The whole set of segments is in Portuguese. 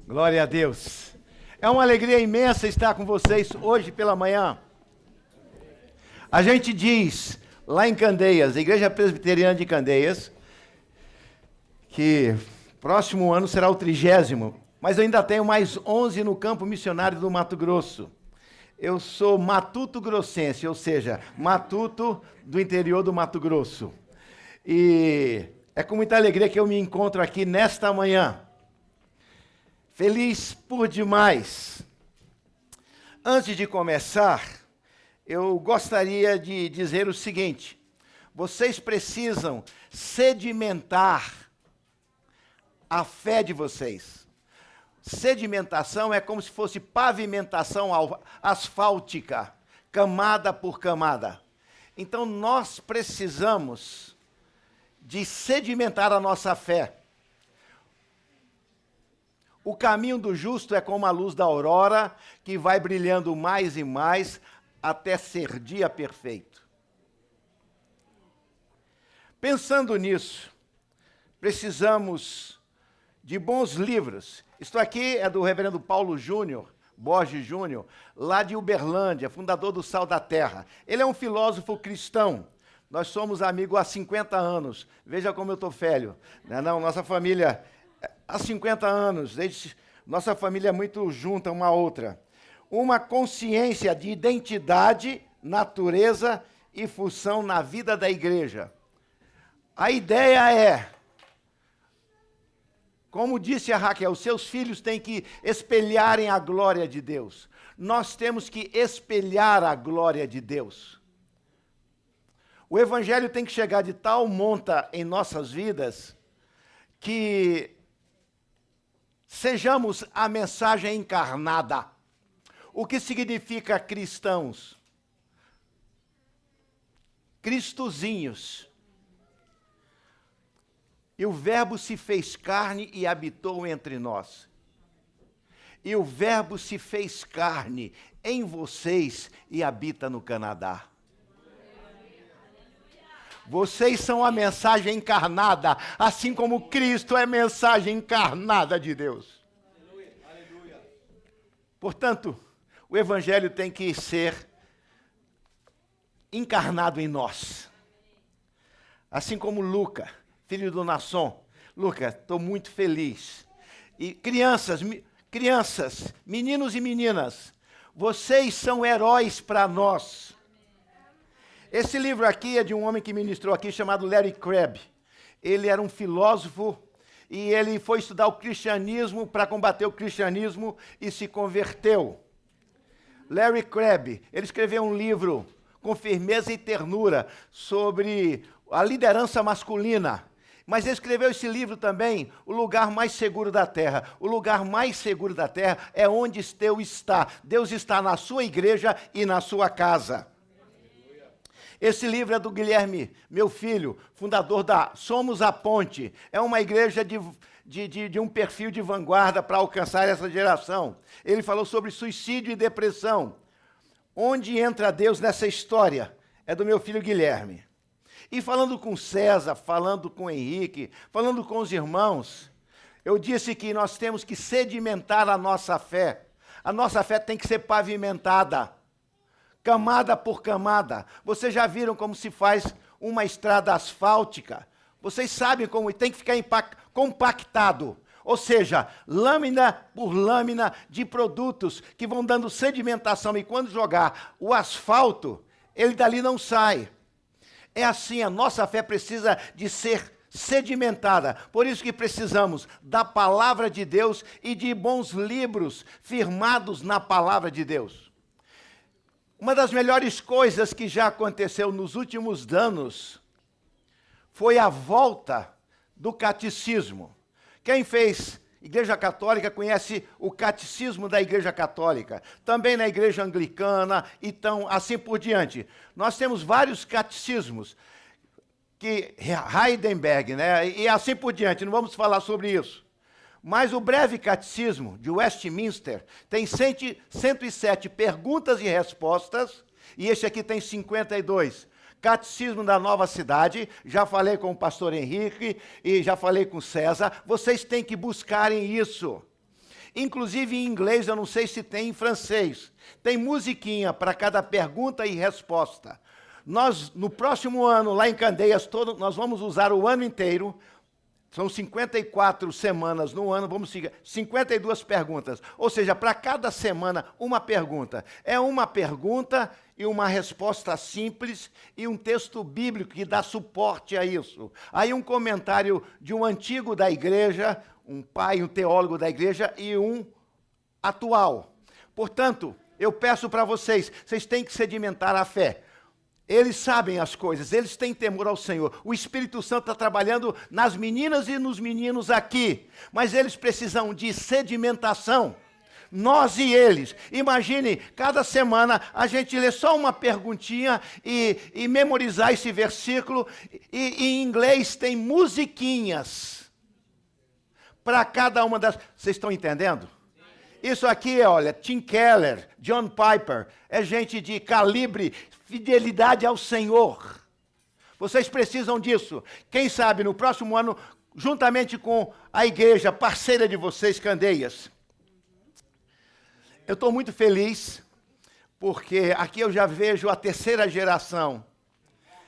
Glória a Deus. É uma alegria imensa estar com vocês hoje pela manhã. A gente diz lá em Candeias, a Igreja Presbiteriana de Candeias, que próximo ano será o 30º, mas eu ainda tenho mais 11 no campo missionário do Mato Grosso. Eu sou matuto-grossense, ou seja, matuto do interior do Mato Grosso. E é com muita alegria que eu me encontro aqui nesta manhã. Feliz por demais. Antes de começar, eu gostaria de dizer o seguinte: vocês precisam sedimentar a fé de vocês. Sedimentação é como se fosse pavimentação asfáltica, camada por camada. Então nós precisamos de sedimentar a nossa fé. O caminho do justo é como a luz da aurora, que vai brilhando mais e mais até ser dia perfeito. Pensando nisso, precisamos de bons livros. Isto aqui é do reverendo Paulo Júnior, Borges Júnior, lá de Uberlândia, fundador do Sal da Terra. Ele é um filósofo cristão. Nós somos amigos há 50 anos. Veja como eu estou velho. Não, nossa família... Há 50 anos, nossa família é muito junta uma à outra. Uma consciência de identidade, natureza e função na vida da igreja. A ideia é, como disse a Raquel, seus filhos têm que espelharem a glória de Deus. Nós temos que espelhar a glória de Deus. O evangelho tem que chegar de tal monta em nossas vidas que sejamos a mensagem encarnada. O que significa cristãos? Cristozinhos. E o Verbo se fez carne e habitou entre nós. E o Verbo se fez carne em vocês e habita no Canadá. Vocês são a mensagem encarnada, assim como Cristo é a mensagem encarnada de Deus. Aleluia. Portanto, o Evangelho tem que ser encarnado em nós. Assim como Luca, filho do Nasson. Luca, estou muito feliz. E crianças, meninos e meninas, vocês são heróis para nós. Esse livro aqui é de um homem que ministrou aqui chamado Larry Crabb. Ele era um filósofo e ele foi estudar o cristianismo para combater o cristianismo e se converteu. Larry Crabb, ele escreveu um livro com firmeza e ternura sobre a liderança masculina. Mas ele escreveu esse livro também, O Lugar Mais Seguro da Terra. O lugar mais seguro da terra é onde Deus está. Deus está na sua igreja e na sua casa. Esse livro é do Guilherme, meu filho, fundador da Somos a Ponte. É uma igreja de um perfil de vanguarda para alcançar essa geração. Ele falou sobre suicídio e depressão. Onde entra Deus nessa história? É do meu filho Guilherme. E falando com César, falando com Henrique, falando com os irmãos, eu disse que nós temos que sedimentar a nossa fé. A nossa fé tem que ser pavimentada. Camada por camada. Vocês já viram como se faz uma estrada asfáltica? Vocês sabem como tem que ficar compactado. Ou seja, lâmina por lâmina de produtos que vão dando sedimentação. E quando jogar o asfalto, ele dali não sai. É assim, a nossa fé precisa de ser sedimentada. Por isso que precisamos da palavra de Deus e de bons livros firmados na palavra de Deus. Uma das melhores coisas que já aconteceu nos últimos anos foi a volta do catecismo. Quem fez Igreja Católica conhece o catecismo da Igreja Católica, também na Igreja Anglicana, então assim por diante. Nós temos vários catecismos, que Heidelberg, né? E assim por diante, não vamos falar sobre isso. Mas o breve catecismo de Westminster tem 107 perguntas e respostas, e este aqui tem 52. Catecismo da Nova Cidade, já falei com o pastor Henrique e já falei com César, vocês têm que buscarem isso. inclusive em inglês, eu não sei se tem em francês. Tem musiquinha para cada pergunta e resposta. Nós, no próximo ano, lá em Candeias, nós vamos usar o ano inteiro. São 54 semanas no ano, vamos seguir 52 perguntas. Ou seja, para cada semana, uma pergunta. É uma pergunta e uma resposta simples e um texto bíblico que dá suporte a isso. Aí um comentário de um antigo da igreja, um pai, um teólogo da igreja e um atual. Portanto, eu peço para vocês têm que sedimentar a fé. Eles sabem as coisas, eles têm temor ao Senhor. O Espírito Santo está trabalhando nas meninas e nos meninos aqui, mas eles precisam de sedimentação. Nós e eles. Imagine, cada semana a gente lê só uma perguntinha e memorizar esse versículo. E em inglês tem musiquinhas para cada uma das... Vocês estão entendendo? Isso aqui, olha, Tim Keller, John Piper, é gente de calibre, fidelidade ao Senhor. Vocês precisam disso. Quem sabe no próximo ano, juntamente com a igreja parceira de vocês, Candeias. Eu estou muito feliz, porque aqui eu já vejo a terceira geração.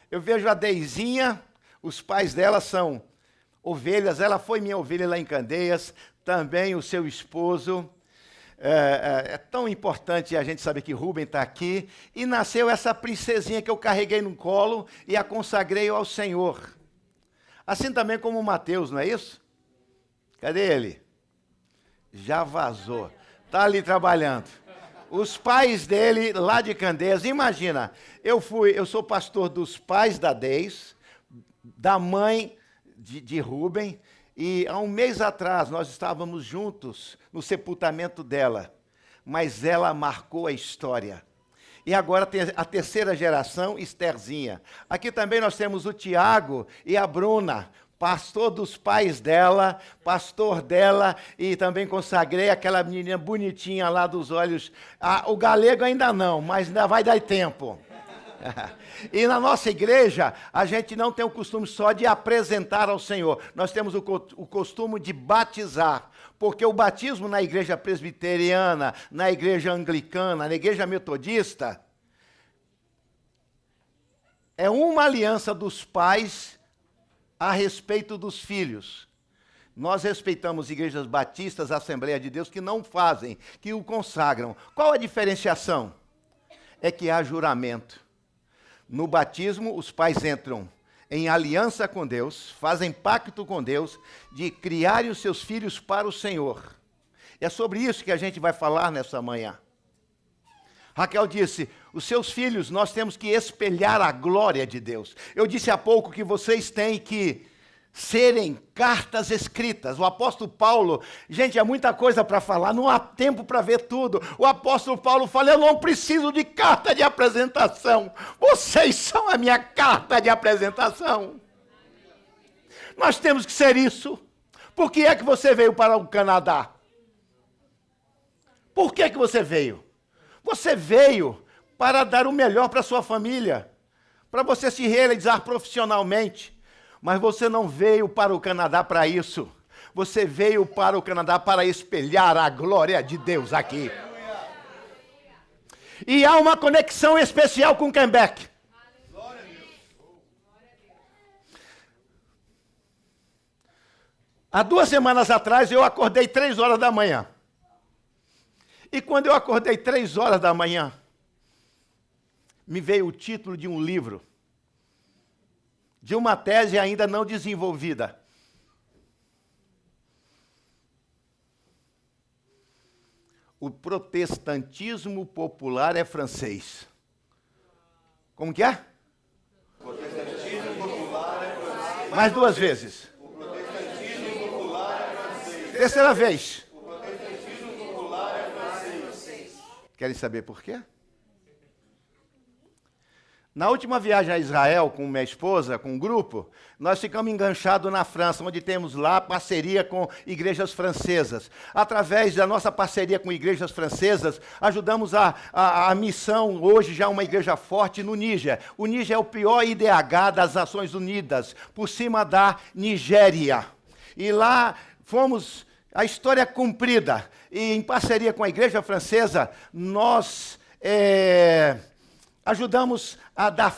Eu vejo a Deizinha, os pais dela são ovelhas, ela foi minha ovelha lá em Candeias, também o seu esposo. É tão importante a gente saber que Rubem está aqui. E nasceu essa princesinha que eu carreguei no colo e a consagrei ao Senhor. Assim também como o Mateus, não é isso? Cadê ele? Já vazou. Está ali trabalhando. Os pais dele, lá de Candeias, imagina, eu sou pastor dos pais da Deis, da mãe de Rubem, e há um mês atrás nós estávamos juntos no sepultamento dela, mas ela marcou a história. E agora tem a terceira geração, Estherzinha. Aqui também nós temos o Tiago e a Bruna, pastor dos pais dela, pastor dela, e também consagrei aquela menina bonitinha lá dos olhos. O galego ainda não, mas ainda vai dar tempo. E na nossa igreja, a gente não tem o costume só de apresentar ao Senhor. Nós temos o costume de batizar. Porque o batismo na igreja presbiteriana, na igreja anglicana, na igreja metodista, é uma aliança dos pais a respeito dos filhos. Nós respeitamos igrejas batistas, Assembleia de Deus, que não fazem, que o consagram. Qual a diferenciação? É que há juramento. No batismo, os pais entram em aliança com Deus, fazem pacto com Deus de criarem os seus filhos para o Senhor. É sobre isso que a gente vai falar nessa manhã. Raquel disse, os seus filhos, nós temos que espelhar a glória de Deus. Eu disse há pouco que vocês têm que serem cartas escritas. O apóstolo Paulo, gente, é muita coisa para falar, não há tempo para ver tudo. O apóstolo Paulo fala, eu não preciso de carta de apresentação. Vocês são a minha carta de apresentação. Nós temos que ser isso. Por que é que você veio para o Canadá? Por que você veio? Você veio para dar o melhor para a sua família, para você se realizar profissionalmente. Mas você não veio para o Canadá para isso. Você veio para o Canadá para espelhar a glória de Deus aqui. E há uma conexão especial com Quebec. Há 2 semanas atrás eu acordei 3 horas da manhã. E quando eu acordei 3 horas da manhã, me veio o título de um livro, de uma tese ainda não desenvolvida. O protestantismo popular é francês. Como que é? O protestantismo popular é francês. Mais 2 vezes. O protestantismo popular é francês. Terceira vez. O protestantismo popular é francês. Querem saber por quê? Na última viagem a Israel com minha esposa, com um grupo, nós ficamos enganchados na França, onde temos lá parceria com igrejas francesas. Através da nossa parceria com igrejas francesas, ajudamos a missão, hoje já uma igreja forte no Níger. O Níger é o pior IDH das Nações Unidas, por cima da Nigéria. E lá fomos... A história é cumprida. e em parceria com a igreja francesa, nós ajudamos a dar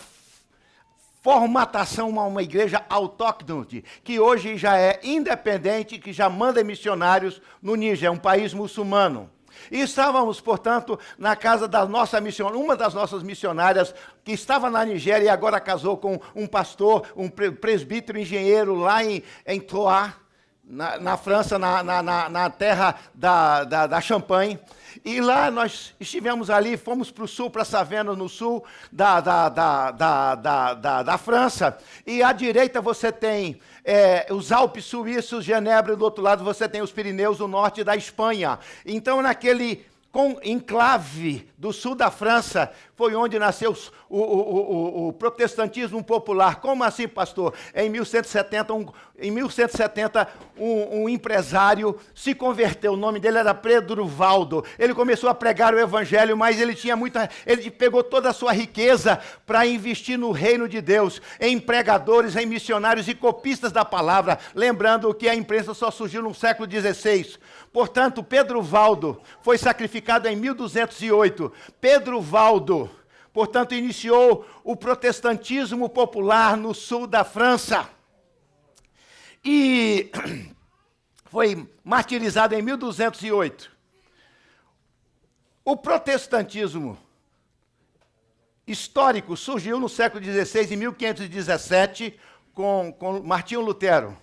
formatação a uma igreja autóctone, que hoje já é independente, que já manda missionários no Níger, é um país muçulmano. E estávamos, portanto, na casa da nossa missionária, uma das nossas missionárias, que estava na Nigéria e agora casou com um pastor, um presbítero engenheiro lá em Troyes, na França, na terra da Champagne. E lá nós estivemos ali, fomos para o sul, para Savena, no sul da França. E à direita você tem os Alpes suíços, Genebra, e do outro lado você tem os Pirineus, do norte da Espanha. Então, naquele enclave do sul da França, foi onde nasceu o protestantismo popular. Como assim, pastor? Em 1170, um empresário se converteu, o nome dele era Pedro Valdo. Ele começou a pregar o evangelho, mas ele pegou toda a sua riqueza para investir no reino de Deus, em pregadores, em missionários e copistas da palavra, lembrando que a imprensa só surgiu no século XVI. Portanto, Pedro Valdo foi sacrificado em 1208. Pedro Valdo, portanto, iniciou o protestantismo popular no sul da França. E foi martirizado em 1208. O protestantismo histórico surgiu no século XVI, em 1517, com Martinho Lutero.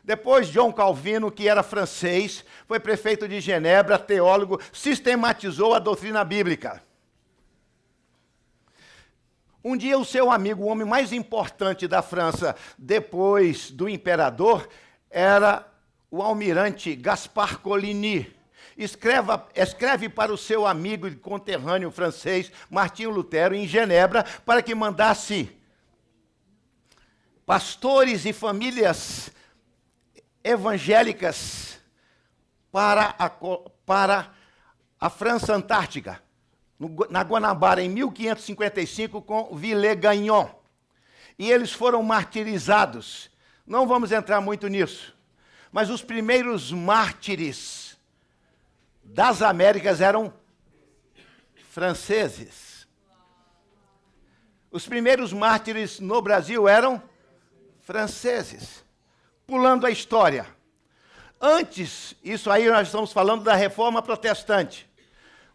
Depois, João Calvino, que era francês, foi prefeito de Genebra, teólogo, sistematizou a doutrina bíblica. Um dia, o seu amigo, o homem mais importante da França, depois do imperador, era o almirante Gaspard Coligny. Escreve para o seu amigo e conterrâneo francês, Martinho Lutero, em Genebra, para que mandasse pastores e famílias evangélicas para a França Antártica, na Guanabara, em 1555, com Villegagnon. E eles foram martirizados. Não vamos entrar muito nisso, mas os primeiros mártires das Américas eram franceses. Os primeiros mártires no Brasil eram franceses. Pulando a história. Antes, isso aí nós estamos falando da Reforma Protestante,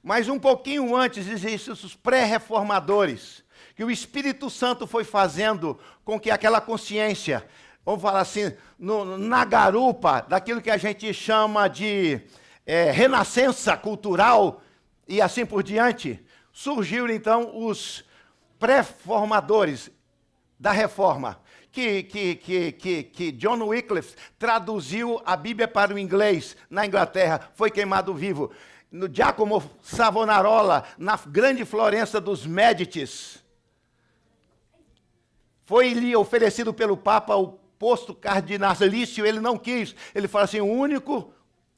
mas um pouquinho antes existem os pré-reformadores, que o Espírito Santo foi fazendo com que aquela consciência, vamos falar assim, na garupa daquilo que a gente chama de renascença cultural e assim por diante, surgiram então os pré-formadores da Reforma, que John Wycliffe traduziu a Bíblia para o inglês na Inglaterra, foi queimado vivo. No Giacomo Savonarola, na grande Florença dos Médicis, foi-lhe oferecido pelo Papa o posto cardinalício, ele não quis. Ele falou assim: o único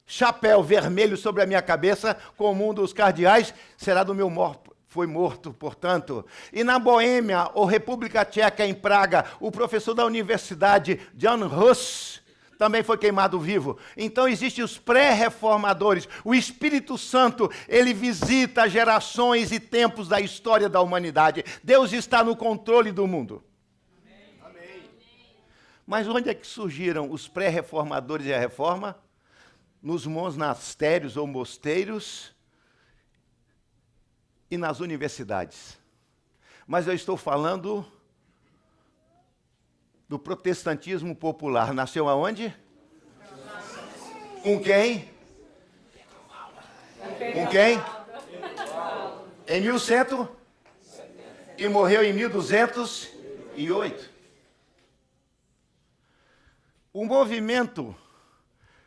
chapéu vermelho sobre a minha cabeça, como um dos cardeais, será do meu morto. Foi morto, portanto. E na Boêmia, ou República Tcheca, em Praga, o professor da universidade, Jan Hus, também foi queimado vivo. Então, existem os pré-reformadores. O Espírito Santo, ele visita gerações e tempos da história da humanidade. Deus está no controle do mundo. Amém. Mas onde é que surgiram os pré-reformadores e a reforma? Nos monastérios ou mosteiros e nas universidades. Mas eu estou falando do protestantismo popular. Nasceu aonde? Com quem? Com quem? Em 1100 e morreu em 1208. O movimento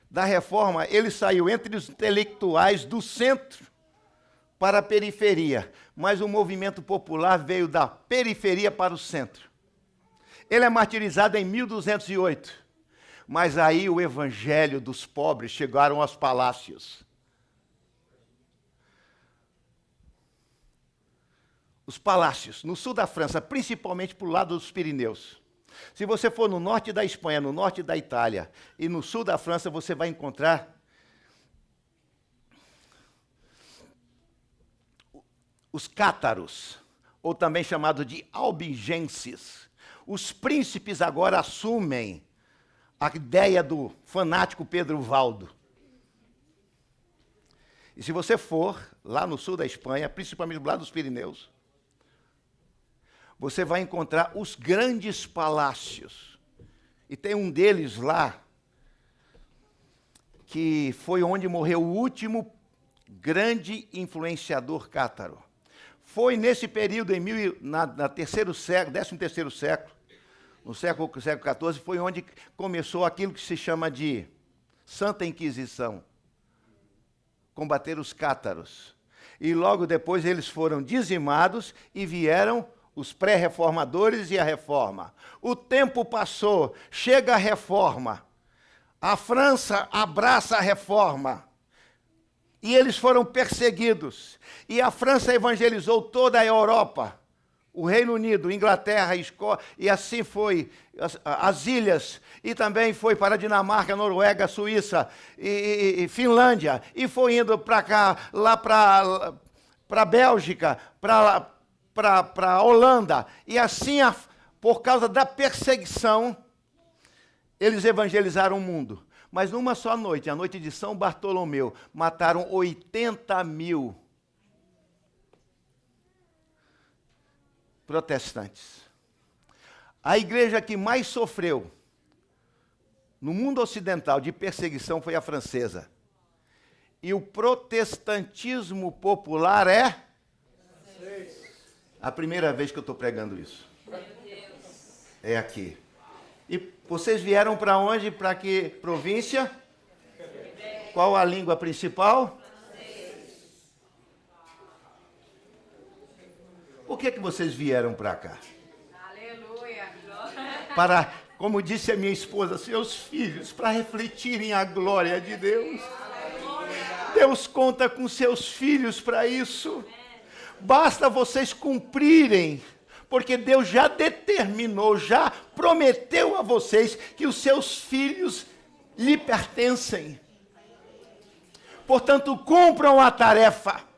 da reforma, ele saiu entre os intelectuais do centro para a periferia, mas o movimento popular veio da periferia para o centro. Ele é martirizado em 1208, mas aí o evangelho dos pobres chegaram aos palácios. Os palácios, no sul da França, principalmente para o lado dos Pirineus. Se você for no norte da Espanha, no norte da Itália e no sul da França, você vai encontrar os cátaros, ou também chamado de albigenses. Os príncipes agora assumem a ideia do fanático Pedro Valdo. E se você for lá no sul da Espanha, principalmente lá dos Pirineus, você vai encontrar os grandes palácios. E tem um deles lá, que foi onde morreu o último grande influenciador cátaro. Foi nesse período, na terceiro século, 13º século, no século XIV, foi onde começou aquilo que se chama de Santa Inquisição, combater os cátaros. E logo depois eles foram dizimados e vieram os pré-reformadores e a reforma. O tempo passou, chega a reforma. A França abraça a reforma. E eles foram perseguidos. E a França evangelizou toda a Europa. O Reino Unido, Inglaterra, Escócia, e assim foi, as ilhas, e também foi para a Dinamarca, Noruega, Suíça, e Finlândia, e foi indo para cá, lá para a Bélgica, para a Holanda, e assim, por causa da perseguição, eles evangelizaram o mundo. Mas numa só noite, a noite de São Bartolomeu, mataram 80 mil protestantes. A igreja que mais sofreu no mundo ocidental de perseguição foi a francesa. E o protestantismo popular é a primeira vez que eu estou pregando isso. É aqui. E vocês vieram para onde? Para que província? Qual a língua principal? Por que vocês vieram para cá? Aleluia! Para, como disse a minha esposa, seus filhos, para refletirem a glória de Deus. Deus conta com seus filhos para isso. Basta vocês cumprirem, porque Deus já determinou, já prometeu a vocês que os seus filhos lhe pertencem. Portanto, cumpram a tarefa.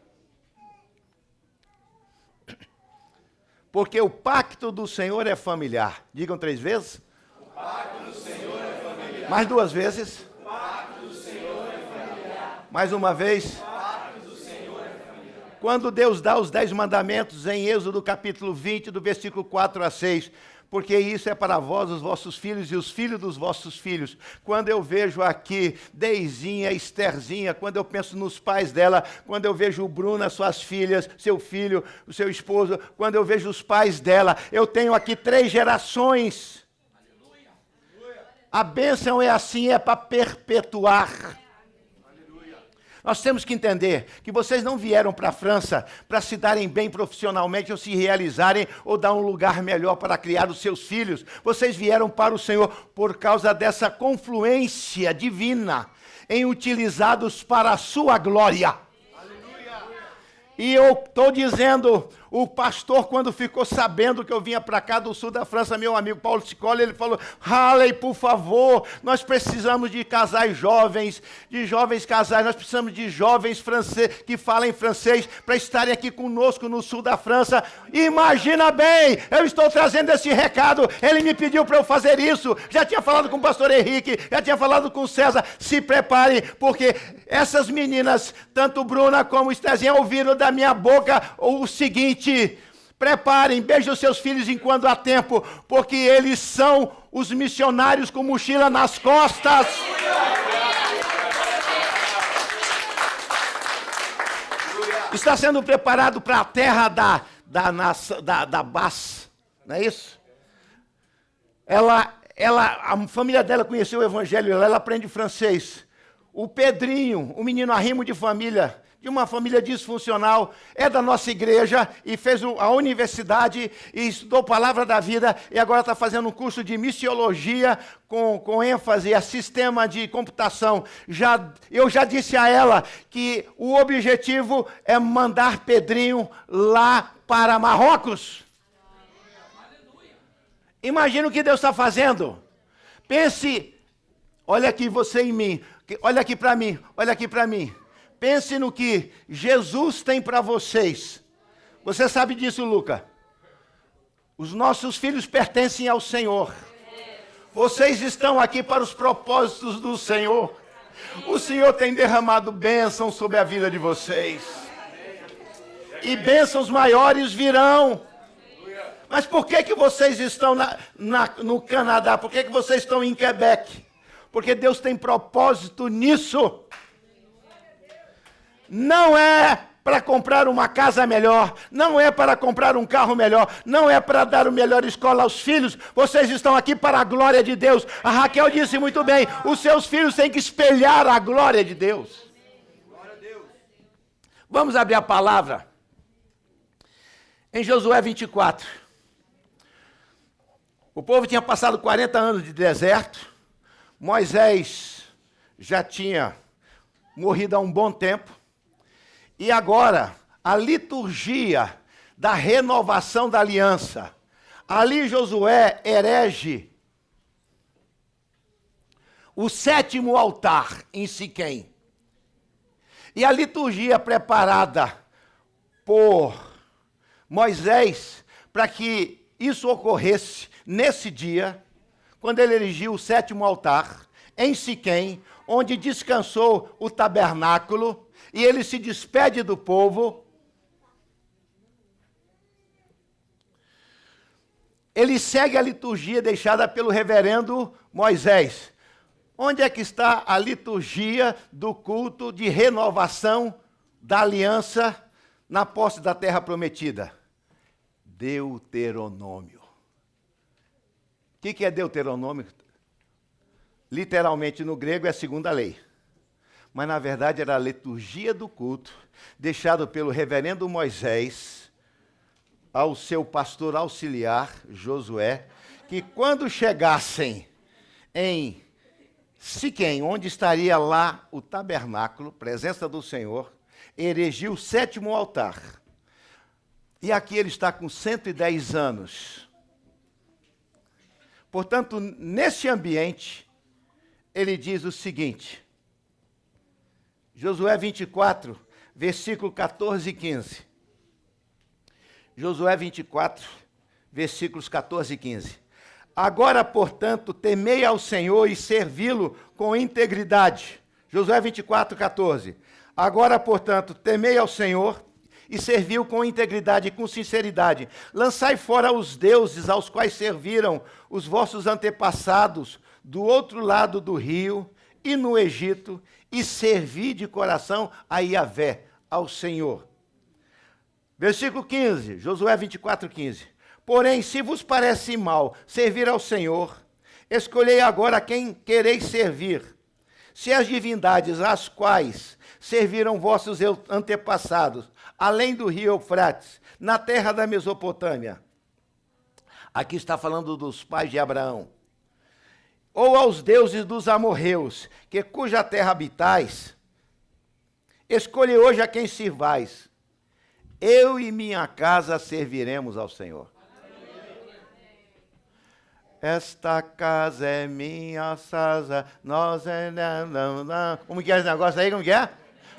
Porque o pacto do Senhor é familiar. Digam 3 vezes. O pacto do Senhor é familiar. Mais 2 vezes. O pacto do Senhor é familiar. Mais uma vez. O pacto do Senhor é familiar. Quando Deus dá os 10 mandamentos em Êxodo capítulo 20, do versículo 4 a 6, porque isso é para vós, os vossos filhos e os filhos dos vossos filhos. Quando eu vejo aqui Deizinha, Estherzinha, quando eu penso nos pais dela, quando eu vejo o Bruno, as suas filhas, seu filho, o seu esposo, quando eu vejo os pais dela, eu tenho aqui 3 gerações. A bênção é assim, é para perpetuar. Nós temos que entender que vocês não vieram para a França para se darem bem profissionalmente ou se realizarem ou dar um lugar melhor para criar os seus filhos. Vocês vieram para o Senhor por causa dessa confluência divina em utilizados para a sua glória. E eu estou dizendo, o pastor, quando ficou sabendo que eu vinha para cá do sul da França, meu amigo Paulo Sicoli, ele falou: Halley, por favor, nós precisamos de casais jovens, de jovens casais, nós precisamos de jovens franceses que falem francês para estarem aqui conosco no sul da França. Imagina bem, eu estou trazendo esse recado, ele me pediu para eu fazer isso, já tinha falado com o pastor Henrique, já tinha falado com o César, se preparem, porque essas meninas, tanto Bruna como Estezinha, ouviram da minha boca o seguinte: preparem, beijem os seus filhos enquanto há tempo, porque eles são os missionários com mochila nas costas. Está sendo preparado para a terra da Bas, não é isso? A família dela conheceu o evangelho, ela aprende francês. O Pedrinho, um menino arrimo de família, de uma família disfuncional, é da nossa igreja e fez a universidade e estudou Palavra da Vida e agora está fazendo um curso de missiologia com ênfase a sistema de computação. Eu já disse a ela que o objetivo é mandar Pedrinho lá para Marrocos. Imagina o que Deus está fazendo. Pense, olha aqui você em mim, olha aqui para mim, olha aqui para mim. Pense no que Jesus tem para vocês. Você sabe disso, Luca? Os nossos filhos pertencem ao Senhor. Vocês estão aqui para os propósitos do Senhor. O Senhor tem derramado bênçãos sobre a vida de vocês. E bênçãos maiores virão. Mas por que vocês estão no Canadá? Por que vocês estão em Quebec? Porque Deus tem propósito nisso. Não é para comprar uma casa melhor, não é para comprar um carro melhor, não é para dar a melhor escola aos filhos. Vocês estão aqui para a glória de Deus. A Raquel disse muito bem, os seus filhos têm que espelhar a glória de Deus. Vamos abrir a palavra em Josué 24. O povo tinha passado 40 anos de deserto. Moisés já tinha morrido há um bom tempo. E agora, a liturgia da renovação da aliança. Ali Josué erege o 7º altar em Siquém. E a liturgia preparada por Moisés para que isso ocorresse nesse dia, quando ele erigiu o 7º altar em Siquém, onde descansou o tabernáculo, e ele se despede do povo. Ele segue a liturgia deixada pelo reverendo Moisés. Onde é que está a liturgia do culto de renovação da aliança na posse da terra prometida? Deuteronômio. O que é Deuteronômio? Literalmente no grego é a segunda lei. Mas na verdade era a liturgia do culto, deixado pelo reverendo Moisés ao seu pastor auxiliar, Josué, que quando chegassem em Siquém, onde estaria lá o tabernáculo, presença do Senhor, erigiu o 7º altar. E aqui ele está com 110 anos. Portanto, nesse ambiente, ele diz o seguinte, Josué 24, versículo 14 e 15. Josué 24, versículos 14 e 15. Agora, portanto, temei ao Senhor e servi-lo com integridade. Josué 24, 14. Agora, portanto, temei ao Senhor e servi-o com integridade e com sinceridade. Lançai fora os deuses aos quais serviram os vossos antepassados do outro lado do rio e no Egito, e servi de coração a Yahvé, ao Senhor. Versículo 15, Josué 24, 15. Porém, se vos parece mal servir ao Senhor, escolhei agora quem quereis servir. Se as divindades às quais serviram vossos antepassados, além do rio Eufrates, na terra da Mesopotâmia. Aqui está falando dos pais de Abraão. Ou aos deuses dos amorreus, que cuja terra habitais, escolhe hoje a quem sirvais. Eu e minha casa serviremos ao Senhor. Esta casa é minha casa, nós é... Como que é esse negócio aí? Como que é?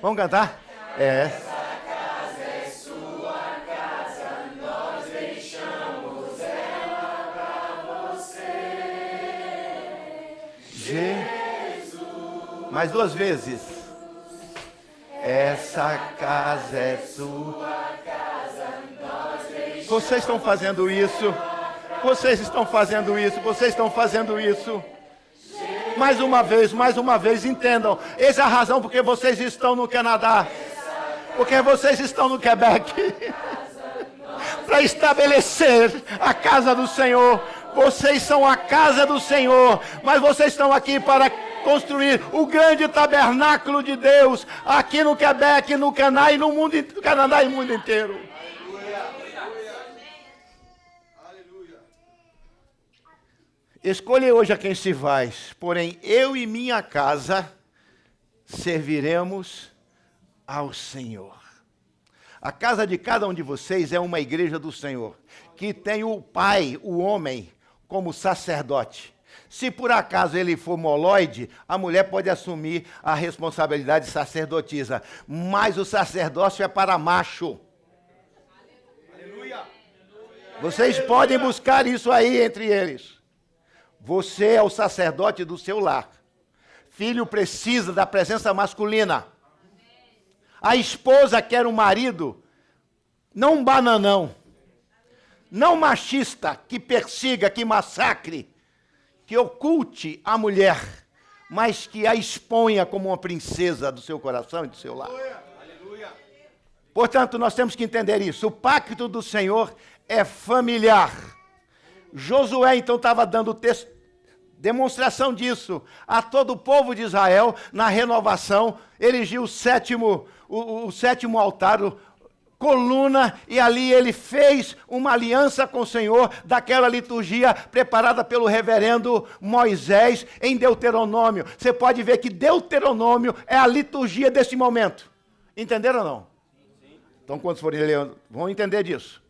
Vamos cantar? Esta casa é sua casa, nós deixamos ela para você. Jesus. Mais duas vezes. Essa casa é sua casa, nós deixamos. Vocês estão fazendo isso. Vocês estão fazendo isso, vocês estão fazendo isso. Mais uma vez, entendam. Essa é a razão porque vocês estão no Canadá. Porque vocês estão no Quebec. Para estabelecer a casa do Senhor. Vocês são a casa do Senhor. Mas vocês estão aqui para construir o grande tabernáculo de Deus. Aqui no Quebec, no Canadá e no mundo, Canadá e no mundo inteiro. Escolhe hoje a quem se vais, porém eu e minha casa serviremos ao Senhor. A casa de cada um de vocês é uma igreja do Senhor, que tem o pai, o homem, como sacerdote. Se por acaso ele for moloide, a mulher pode assumir a responsabilidade de sacerdotisa, mas o sacerdócio é para macho. Vocês podem buscar isso aí entre eles. Você é o sacerdote do seu lar. Filho precisa da presença masculina. A esposa quer um marido, não um bananão, não machista, que persiga, que massacre, que oculte a mulher, mas que a exponha como uma princesa do seu coração e do seu lar. Portanto, nós temos que entender isso. O pacto do Senhor é familiar. Josué, então, estava dando demonstração disso a todo o povo de Israel na renovação. Erigiu o sétimo altar, coluna, e ali ele fez uma aliança com o Senhor daquela liturgia preparada pelo reverendo Moisés em Deuteronômio. Você pode ver que Deuteronômio é a liturgia desse momento. Entenderam ou não? Então, quando forem ler, vão entender disso.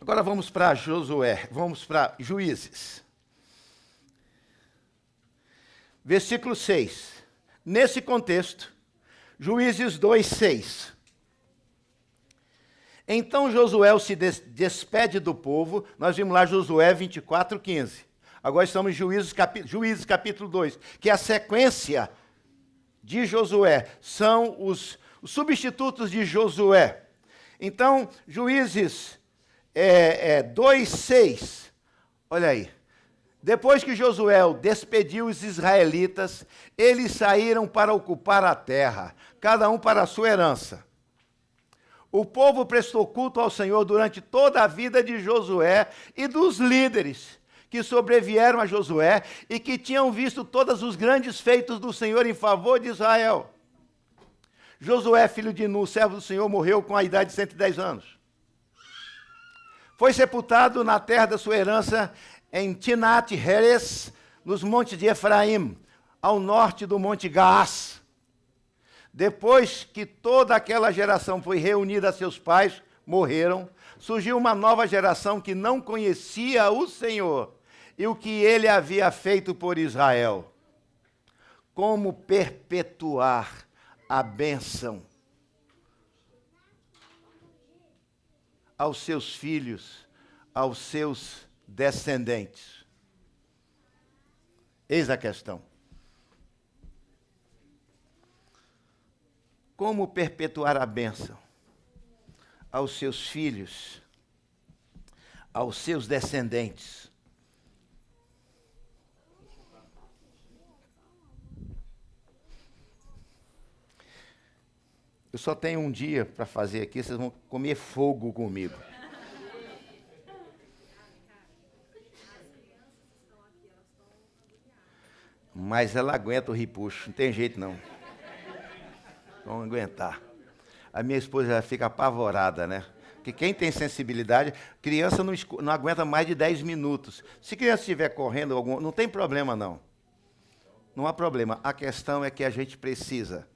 Agora vamos para Josué, vamos para Juízes. Versículo 6. Nesse contexto, Juízes 2:6. Então Josué se despede do povo. Nós vimos lá Josué 24:15. Agora estamos em Juízes capítulo 2, que é a sequência de Josué. São os substitutos de Josué. Então, Juízes 2:6. Olha aí. Depois que Josué despediu os israelitas, eles saíram para ocupar a terra, cada um para a sua herança. O povo prestou culto ao Senhor durante toda a vida de Josué e dos líderes que sobrevieram a Josué e que tinham visto todos os grandes feitos do Senhor em favor de Israel. Josué, filho de Nun, servo do Senhor, morreu com a idade de 110 anos. Foi sepultado na terra da sua herança em Timnat-Heres, nos montes de Efraim, ao norte do monte Gaás. Depois que toda aquela geração foi reunida a seus pais, morreram, surgiu uma nova geração que não conhecia o Senhor e o que ele havia feito por Israel. Como perpetuar a bênção aos seus filhos, aos seus descendentes? Eis a questão. Como perpetuar a bênção aos seus filhos, aos seus descendentes? Eu só tenho um dia para fazer aqui, vocês vão comer fogo comigo. Mas ela aguenta o ripuxo, não tem jeito não. Vão aguentar. A minha esposa já fica apavorada, né? Porque quem tem sensibilidade, criança não aguenta mais de 10 minutos. Se criança estiver correndo, não tem problema não. Não há problema. A questão é que a gente precisa.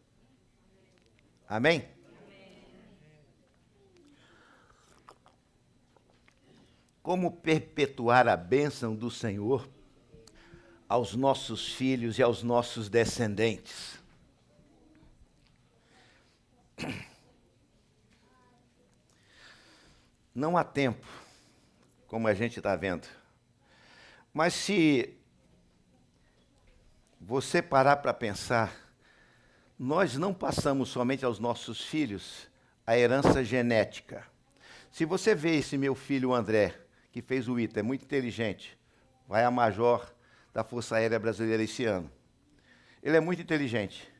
Amém? Como perpetuar a bênção do Senhor aos nossos filhos e aos nossos descendentes? Não há tempo, como a gente está vendo. Mas se você parar para pensar, nós não passamos somente aos nossos filhos a herança genética. Se você vê esse meu filho André, que fez o ITA, é muito inteligente, vai a major da Força Aérea Brasileira esse ano. Ele é muito inteligente.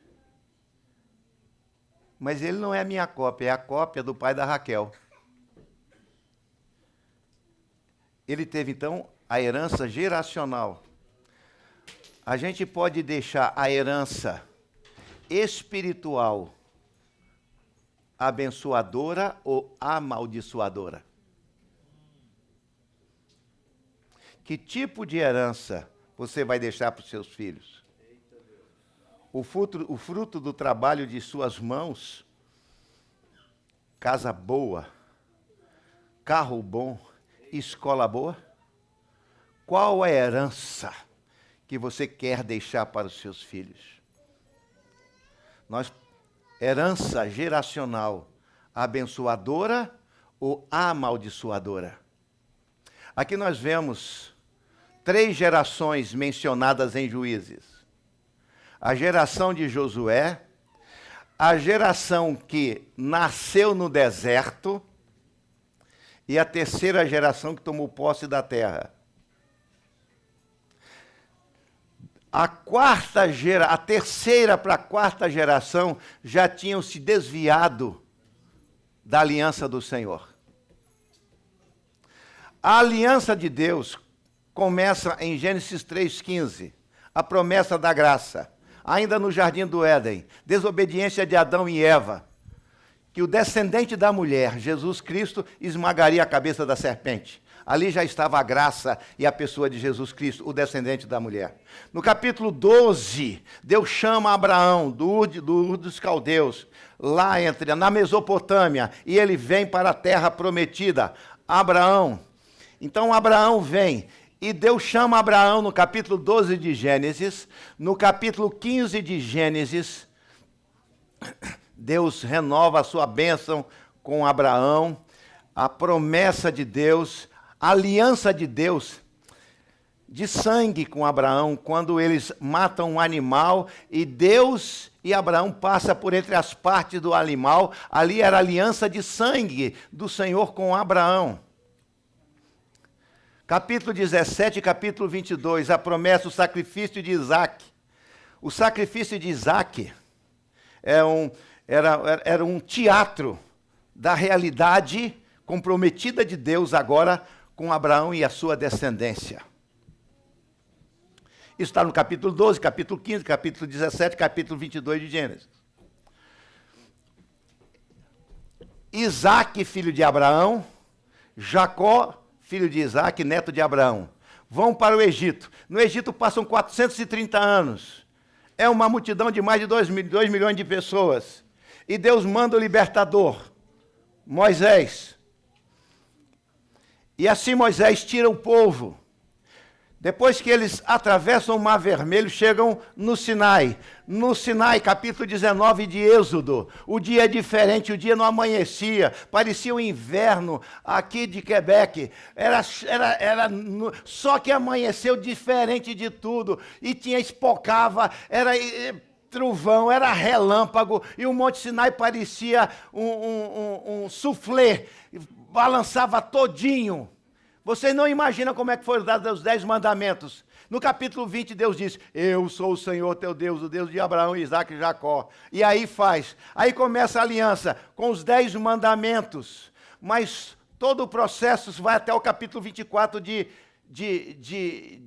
Mas ele não é a minha cópia, é a cópia do pai da Raquel. Ele teve, então, a herança geracional. A gente pode deixar a herança espiritual abençoadora ou amaldiçoadora? Que tipo de herança você vai deixar para os seus filhos? O fruto do trabalho de suas mãos, casa boa, carro bom, escola boa? Qual é a herança que você quer deixar para os seus filhos? herança geracional abençoadora ou amaldiçoadora. Aqui nós vemos 3 gerações mencionadas em Juízes. A geração de Josué, a geração que nasceu no deserto e a terceira geração que tomou posse da terra. A terceira para a quarta geração já tinham se desviado da aliança do Senhor. A aliança de Deus começa em Gênesis 3,15, a promessa da graça, ainda no jardim do Éden, desobediência de Adão e Eva, que o descendente da mulher, Jesus Cristo, esmagaria a cabeça da serpente. Ali já estava a graça e a pessoa de Jesus Cristo, o descendente da mulher. No capítulo 12, Deus chama Abraão do Ur dos Caldeus, lá na Mesopotâmia, e ele vem para a terra prometida. Então Abraão vem, e Deus chama Abraão no capítulo 12 de Gênesis, no capítulo 15 de Gênesis, Deus renova a sua bênção com Abraão, a promessa de Deus, a aliança de Deus de sangue com Abraão, quando eles matam um animal e Deus e Abraão passam por entre as partes do animal, ali era a aliança de sangue do Senhor com Abraão. Capítulo 17 e capítulo 22, a promessa, o sacrifício de Isaac. O sacrifício de Isaac era um teatro da realidade comprometida de Deus agora com Abraão e a sua descendência. Isso está no capítulo 12, capítulo 15, capítulo 17, capítulo 22 de Gênesis. Isaac, filho de Abraão, Jacó, filho de Isaac, neto de Abraão, vão para o Egito. No Egito passam 430 anos. É uma multidão de mais de 2 milhões de pessoas. E Deus manda o libertador, Moisés. E assim Moisés tira o povo. Depois que eles atravessam o Mar Vermelho, chegam no Sinai. No Sinai, capítulo 19 de Êxodo. O dia é diferente, o dia não amanhecia. Parecia o inverno aqui de Quebec. Só que amanheceu diferente de tudo. E espocava, era trovão, era relâmpago. E o Monte Sinai parecia um soufflé. Balançava todinho. Vocês não imaginam como é que foram dados os 10 mandamentos. No capítulo 20, Deus diz, eu sou o Senhor teu Deus, o Deus de Abraão, Isaac e Jacó. E aí começa a aliança com os 10 mandamentos. Mas todo o processo vai até o capítulo 24 de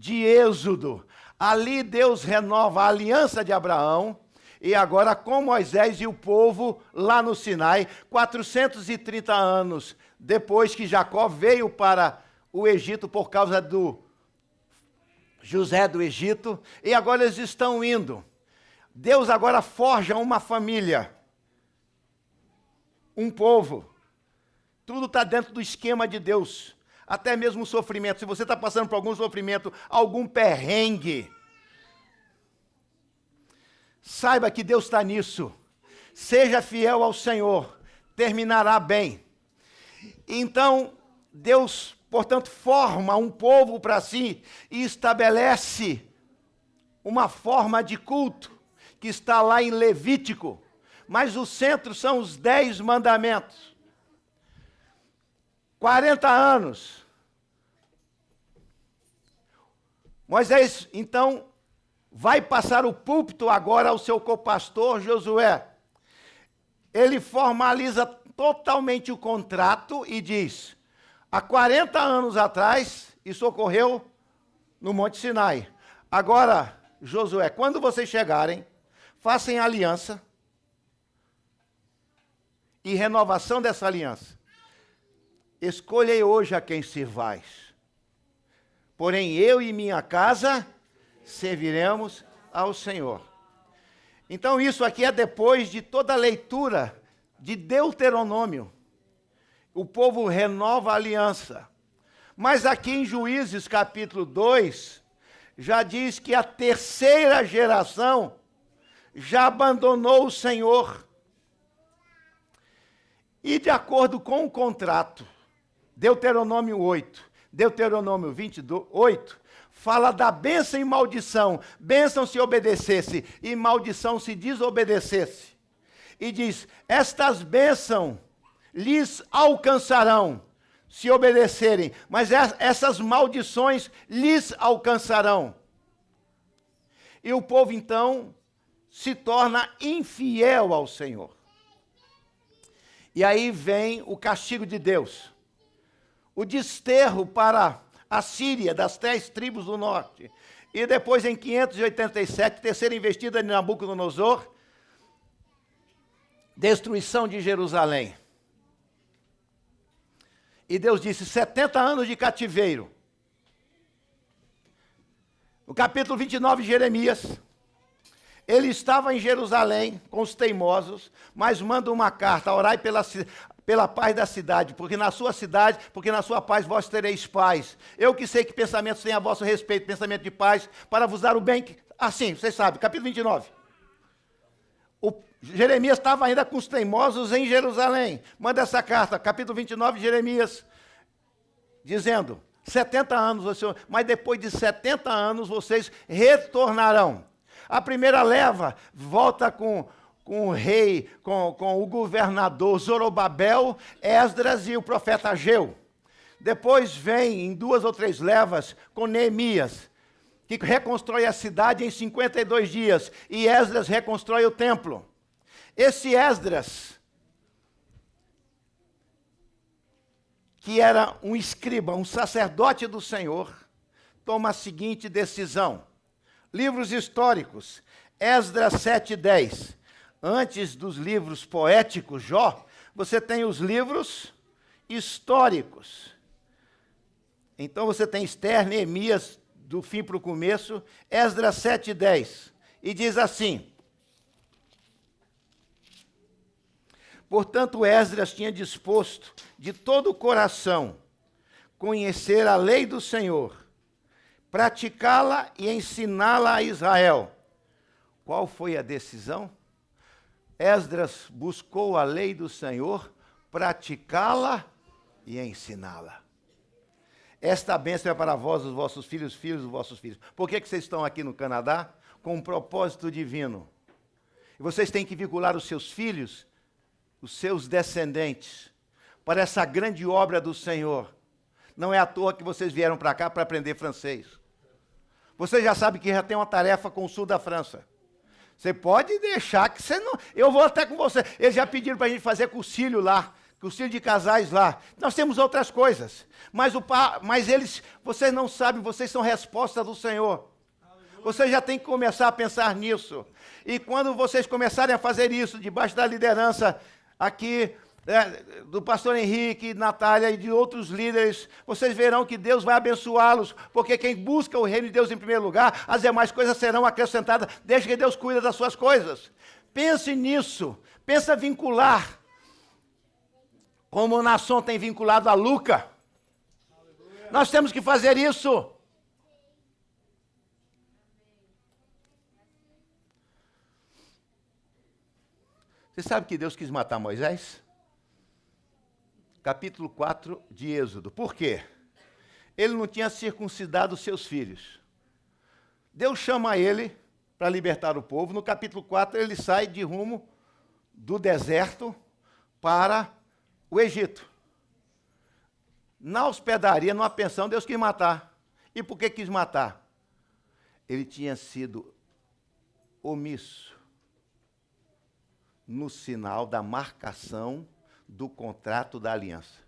Êxodo. Ali Deus renova a aliança de Abraão, e agora com Moisés e o povo lá no Sinai, 430 anos depois que Jacó veio para o Egito por causa do José do Egito, e agora eles estão indo. Deus agora forja uma família, um povo. Tudo está dentro do esquema de Deus, até mesmo o sofrimento. Se você está passando por algum sofrimento, algum perrengue, saiba que Deus está nisso. Seja fiel ao Senhor, terminará bem. Então, Deus, portanto, forma um povo para si e estabelece uma forma de culto que está lá em Levítico. Mas o centro são os 10 mandamentos. 40 anos. Moisés, então, vai passar o púlpito agora ao seu copastor Josué. Ele formaliza totalmente o contrato e diz, há 40 anos atrás, isso ocorreu no Monte Sinai. Agora, Josué, quando vocês chegarem, façam aliança e renovação dessa aliança. Escolhei hoje a quem servais. Porém, eu e minha casa serviremos ao Senhor. Então, isso aqui é depois de toda a leitura de Deuteronômio. O povo renova a aliança. Mas aqui em Juízes, capítulo 2, já diz que a terceira geração já abandonou o Senhor. E de acordo com o contrato, Deuteronômio 8, Deuteronômio 28, fala da bênção e maldição. Bênção se obedecesse e maldição se desobedecesse. E diz, estas bênçãos lhes alcançarão se obedecerem, mas essas maldições lhes alcançarão. E o povo, então, se torna infiel ao Senhor. E aí vem o castigo de Deus. O desterro para a Síria, das 10 tribos do norte. E depois, em 587, terceira investida de Nabucodonosor, destruição de Jerusalém. E Deus disse, 70 anos de cativeiro. No capítulo 29 de Jeremias, ele estava em Jerusalém com os teimosos, mas manda uma carta, orai pela paz da cidade, porque na sua paz vós tereis paz. Eu que sei que pensamentos têm a vosso respeito, pensamento de paz, para vos dar o bem. Assim, vocês sabem, capítulo 29. Jeremias estava ainda com os teimosos em Jerusalém. Manda essa carta, capítulo 29 de Jeremias, dizendo, 70 anos, mas depois de 70 anos vocês retornarão. A primeira leva volta com o rei, com o governador Zorobabel, Esdras e o profeta Ageu. Depois vem em 2 ou 3 levas com Neemias, que reconstrói a cidade em 52 dias, e Esdras reconstrói o templo. Esse Esdras, que era um escriba, um sacerdote do Senhor, toma a seguinte decisão. Livros históricos, Esdras 7:10. Antes dos livros poéticos, Jó, você tem os livros históricos. Então você tem Esther, Neemias, do fim para o começo, Esdras 7:10. E diz assim, portanto, Esdras tinha disposto de todo o coração conhecer a lei do Senhor, praticá-la e ensiná-la a Israel. Qual foi a decisão? Esdras buscou a lei do Senhor, praticá-la e ensiná-la. Esta bênção é para vós, os vossos filhos, filhos dos vossos filhos. Por que vocês estão aqui no Canadá? Com um propósito divino. E vocês têm que vincular os seus filhos, os seus descendentes, para essa grande obra do Senhor. Não é à toa que vocês vieram para cá para aprender francês. Você já sabe que já tem uma tarefa com o sul da França. Você pode deixar que você não... Eu vou até com você. Eles já pediram para a gente fazer cursilho lá, cursilho de casais lá. Nós temos outras coisas. Mas eles, vocês não sabem, vocês são resposta do Senhor. Vocês já têm que começar a pensar nisso. E quando vocês começarem a fazer isso, debaixo da liderança aqui, do pastor Henrique, Natália e de outros líderes, vocês verão que Deus vai abençoá-los, porque quem busca o reino de Deus em primeiro lugar, as demais coisas serão acrescentadas, deixa que Deus cuida das suas coisas. Pense nisso, pensa vincular, como o Nação tem vinculado a Luca. Nós temos que fazer isso. Você sabe que Deus quis matar Moisés? Capítulo 4 de Êxodo. Por quê? Ele não tinha circuncidado os seus filhos. Deus chama ele para libertar o povo. No capítulo 4, ele sai de rumo do deserto para o Egito. Na hospedaria, numa pensão, Deus quis matar. E por que quis matar? Ele tinha sido omisso no sinal da marcação do contrato da aliança.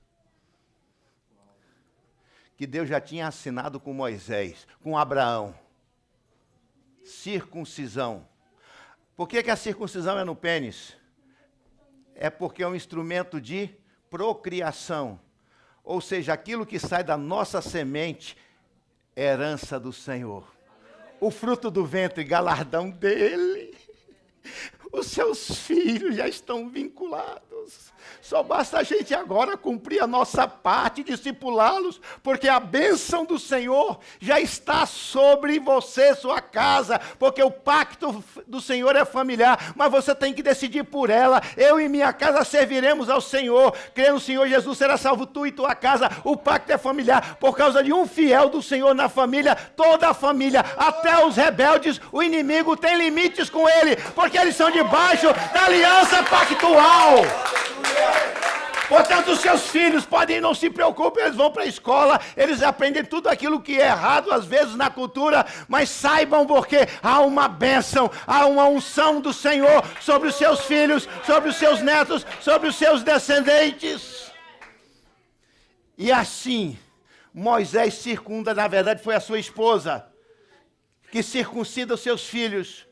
Que Deus já tinha assinado com Moisés, com Abraão. Circuncisão. Por que a circuncisão é no pênis? É porque é um instrumento de procriação. Ou seja, aquilo que sai da nossa semente é herança do Senhor. O fruto do ventre, galardão dele. Os seus filhos já estão vinculados. Só basta a gente agora cumprir a nossa parte, discipulá-los, porque a bênção do Senhor já está sobre você, sua casa, porque o pacto do Senhor é familiar, mas você tem que decidir por ela. Eu e minha casa serviremos ao Senhor, crê no Senhor Jesus, será salvo tu e tua casa. O pacto é familiar, por causa de um fiel do Senhor na família, toda a família, até os rebeldes, o inimigo tem limites com ele, porque eles são debaixo da aliança pactual. Portanto, os seus filhos podem, não se preocupem, eles vão para a escola, eles aprendem tudo aquilo que é errado, às vezes na cultura, mas saibam porque há uma bênção, há uma unção do Senhor sobre os seus filhos, sobre os seus netos, sobre os seus descendentes. E assim, Moisés circunda, na verdade foi a sua esposa, que circuncida os seus filhos.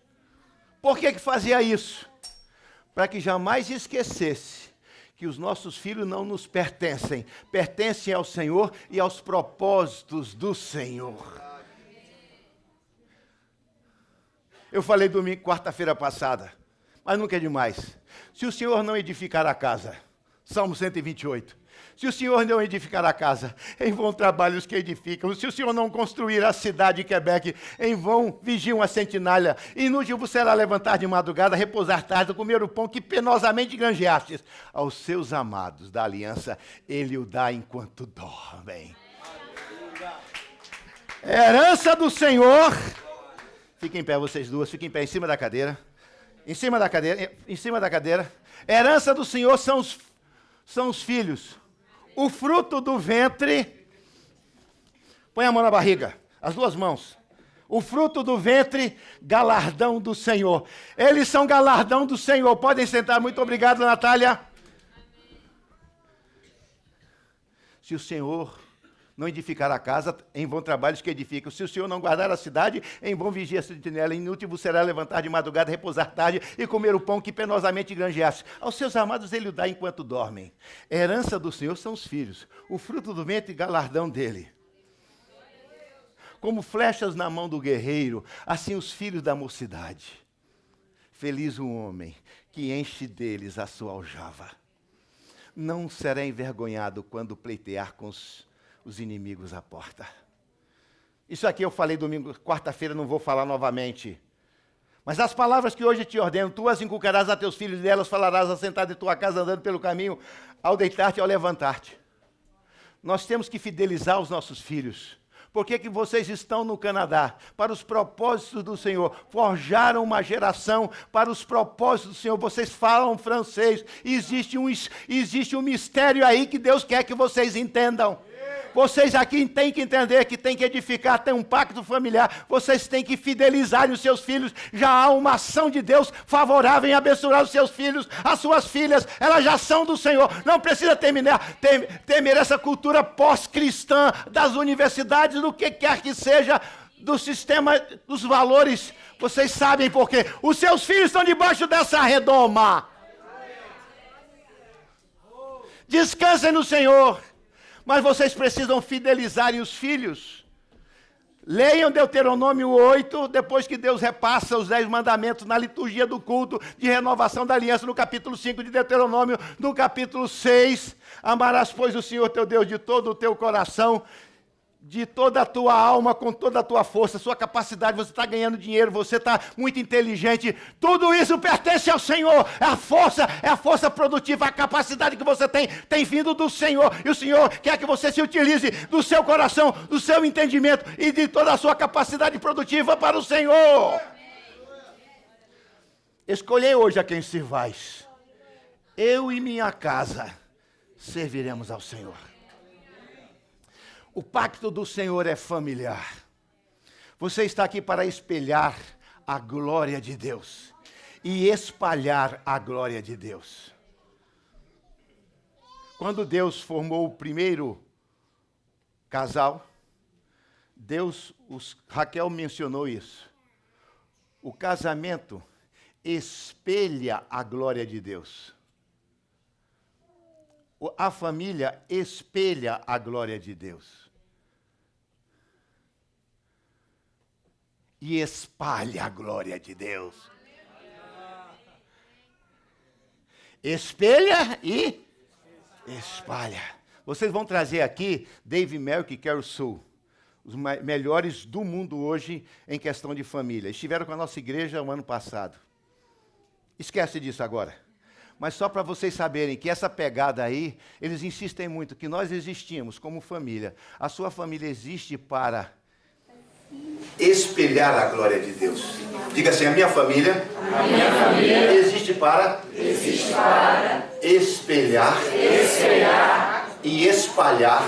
Por que fazia isso? Para que jamais esquecesse que os nossos filhos não nos pertencem, pertencem ao Senhor e aos propósitos do Senhor. Eu falei domingo, quarta-feira passada, mas nunca é demais. Se o Senhor não edificar a casa, Salmo 128, se o Senhor não edificar a casa, em vão trabalham os que edificam. Se o Senhor não construir a cidade de Quebec, em vão vigiam a sentinela. Inútil vos será levantar de madrugada, repousar tarde, comer o pão que penosamente granjeastes. Aos seus amados da aliança, ele o dá enquanto dormem. Herança do Senhor. Fiquem em pé vocês duas, fiquem em pé em cima da cadeira. Em cima da cadeira, em cima da cadeira. Herança do Senhor são os filhos. O fruto do ventre, põe a mão na barriga, as duas mãos. O fruto do ventre, galardão do Senhor. Eles são galardão do Senhor. Podem sentar, muito obrigado, Natália. Se o Senhor não edificar a casa, em vão trabalhos que edificam. Se o Senhor não guardar a cidade, em vão vigia a sentinela. Inútil vos será levantar de madrugada, repousar tarde e comer o pão que penosamente granjeaste. Aos seus amados ele o dá enquanto dormem. Herança do Senhor são os filhos. O fruto do ventre, galardão dele. Como flechas na mão do guerreiro, assim os filhos da mocidade. Feliz o homem que enche deles a sua aljava. Não será envergonhado quando pleitear com os inimigos à porta. Isso aqui eu falei domingo, quarta-feira, não vou falar novamente. Mas as palavras que hoje te ordeno, tu as inculcarás a teus filhos, e delas falarás assentado em tua casa, andando pelo caminho, ao deitar-te e ao levantar-te. Nós temos que fidelizar os nossos filhos. Por que vocês estão no Canadá? Para os propósitos do Senhor. Forjaram uma geração para os propósitos do Senhor. Vocês falam francês. Existe um mistério aí que Deus quer que vocês entendam. Vocês aqui têm que entender que tem que edificar, tem um pacto familiar. Vocês têm que fidelizar os seus filhos. Já há uma ação de Deus favorável em abençoar os seus filhos, as suas filhas. Elas já são do Senhor. Não precisa temer essa cultura pós-cristã das universidades, do que quer que seja, do sistema, dos valores. Vocês sabem por quê. Os seus filhos estão debaixo dessa redoma. Descansem no Senhor. Mas vocês precisam fidelizarem os filhos. Leiam Deuteronômio 8, depois que Deus repassa os 10 mandamentos na liturgia do culto de renovação da aliança, no capítulo 5 de Deuteronômio, no capítulo 6. Amarás, pois, o Senhor teu Deus de todo o teu coração, de toda a tua alma, com toda a tua força, sua capacidade. Você está ganhando dinheiro, você está muito inteligente, tudo isso pertence ao Senhor. É a força produtiva, a capacidade que você tem vindo do Senhor, e o Senhor quer que você se utilize do seu coração, do seu entendimento e de toda a sua capacidade produtiva para o Senhor. Escolhei hoje a quem servais. Eu e minha casa serviremos ao Senhor. O pacto do Senhor é familiar. Você está aqui para espelhar a glória de Deus e espalhar a glória de Deus. Quando Deus formou o primeiro casal, Raquel mencionou isso. O casamento espelha a glória de Deus. A família espelha a glória de Deus. E espalha a glória de Deus. Espelha e espalha. Vocês vão trazer aqui Dave Merrick e Carol Sul, os melhores do mundo hoje em questão de família. Estiveram com a nossa igreja o ano passado. Esquece disso agora. Mas só para vocês saberem que essa pegada aí, eles insistem muito que nós existimos como família. A sua família existe para espelhar a glória de Deus. Diga assim, a minha família existe para espelhar e espalhar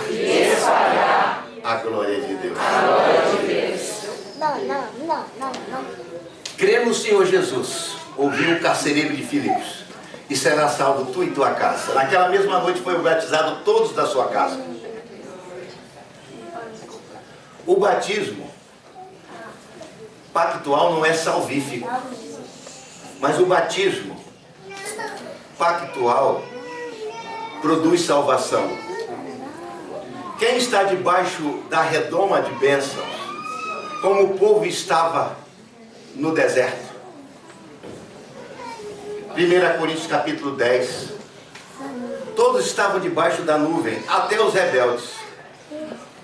a glória de Deus. Não. Crê no Senhor Jesus, ouviu o carcereiro de Filipos, e será salvo tu e tua casa. Naquela mesma noite foi batizado todos da sua casa. O batismo pactual não é salvífico, mas o batismo pactual produz salvação. Quem está debaixo da redoma de bênçãos, como o povo estava no deserto? 1 Coríntios capítulo 10. Todos estavam debaixo da nuvem, até os rebeldes.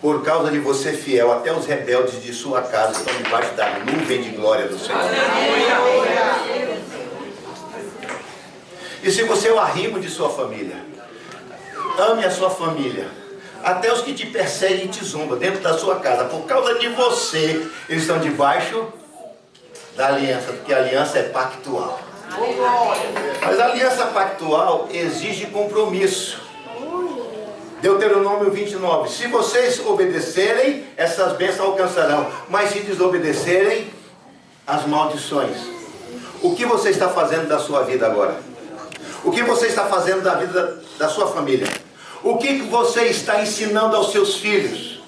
Por causa de você fiel, até os rebeldes de sua casa estão debaixo da nuvem de glória do Senhor. E se você é o arrimo de sua família, ame a sua família. Até os que te perseguem e te zombam dentro da sua casa, por causa de você, eles estão debaixo da aliança, porque a aliança é pactual. Mas a aliança pactual exige compromisso. Deuteronômio 29. Se vocês obedecerem, essas bênçãos alcançarão. Mas se desobedecerem, as maldições. O que você está fazendo da sua vida agora? O que você está fazendo da vida da sua família? O que você está ensinando aos seus filhos?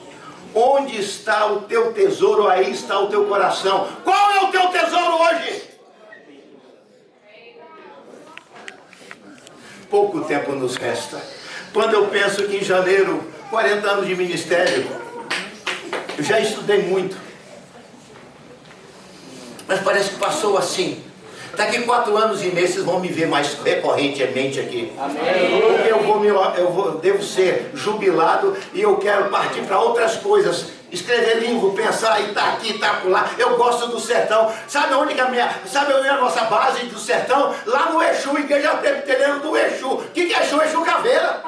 Onde está o teu tesouro? Aí está o teu coração. Qual é o teu tesouro hoje? Pouco tempo nos resta. Quando eu penso que em janeiro, 40 anos de ministério, eu já estudei muito. Mas parece que passou assim. Daqui 4 anos e meio vocês vão me ver mais recorrentemente aqui. Amém. Porque devo ser jubilado e eu quero partir para outras coisas. Escrever livro, pensar e tá aqui, tá lá. Eu gosto do sertão. Sabe onde que sabe onde é a nossa base do sertão? Lá no Exu, Igreja Presbiteriana do Exu. O que é Exu? Exu Caveira.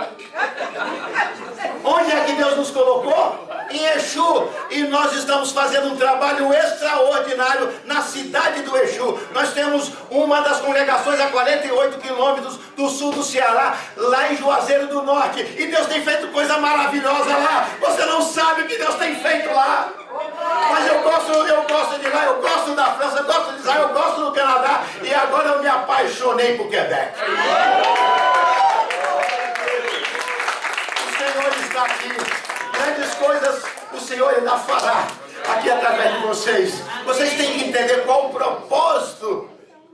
Onde é que Deus nos colocou? Em Exu. E nós estamos fazendo um trabalho extraordinário na cidade do Exu. Nós temos uma das congregações a 48 quilômetros do sul do Ceará, lá em Juazeiro do Norte. E Deus tem feito coisa maravilhosa lá. Você não sabe o que Deus tem feito lá. Mas eu gosto de lá, eu gosto da França, eu gosto de Israel, eu gosto do Canadá. E agora eu me apaixonei por Quebec. O Senhor está aqui. Grandes coisas o Senhor ainda fará aqui através de vocês. Vocês têm que entender qual o propósito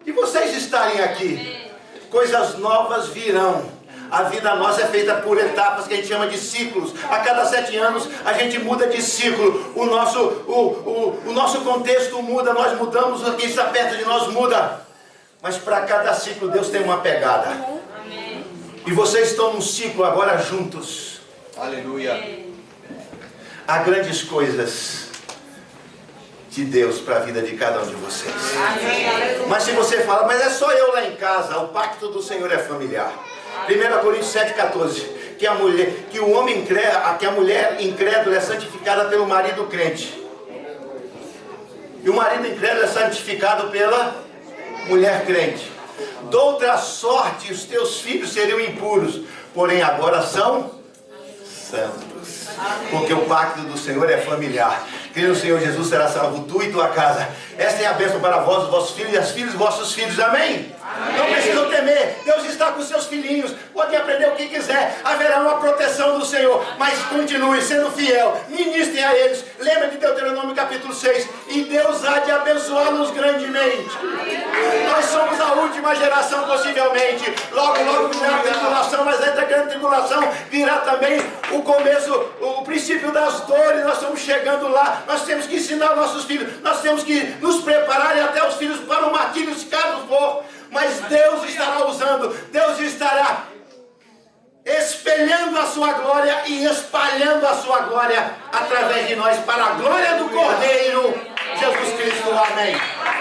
de vocês estarem aqui. Coisas novas virão. A vida nossa é feita por etapas que a gente chama de ciclos. A cada 7 anos a gente muda de ciclo. O nosso contexto muda, nós mudamos, quem está perto de nós muda. Mas para cada ciclo Deus tem uma pegada. Amém. E vocês estão num ciclo agora juntos. Aleluia. Há grandes coisas de Deus para a vida de cada um de vocês. Amém. Mas se você fala, mas é só eu lá em casa, o pacto do Senhor é familiar. 1 Coríntios 7,14, que a mulher incrédula é santificada pelo marido crente. E o marido incrédulo é santificado pela mulher crente. Doutra sorte, os teus filhos seriam impuros, porém agora são santos. Porque o pacto do Senhor é familiar. Crê no Senhor Jesus, será salvo tu e tua casa. Esta é a bênção para vós, os vossos filhos e as filhas dos vossos filhos. Amém? Amém. Não precisam temer. Deus está com seus filhinhos. Pode aprender o que quiser. Haverá uma proteção do Senhor. Mas continue sendo fiel. Ministrem a eles. Lembra de Deuteronômio capítulo 6. E Deus há de abençoá-los grandemente. Nós somos a última geração possivelmente. Logo, logo virá a tribulação. Mas entre a grande tribulação virá também o começo, o princípio das dores. Nós estamos chegando lá. Nós temos que ensinar nossos filhos. Nós temos que nos preparar e até os filhos para o martírio, se caso for. Mas Deus estará usando. Deus estará esperando revelando a sua glória e espalhando a sua glória através de nós, para a glória do Cordeiro Jesus Cristo. Amém.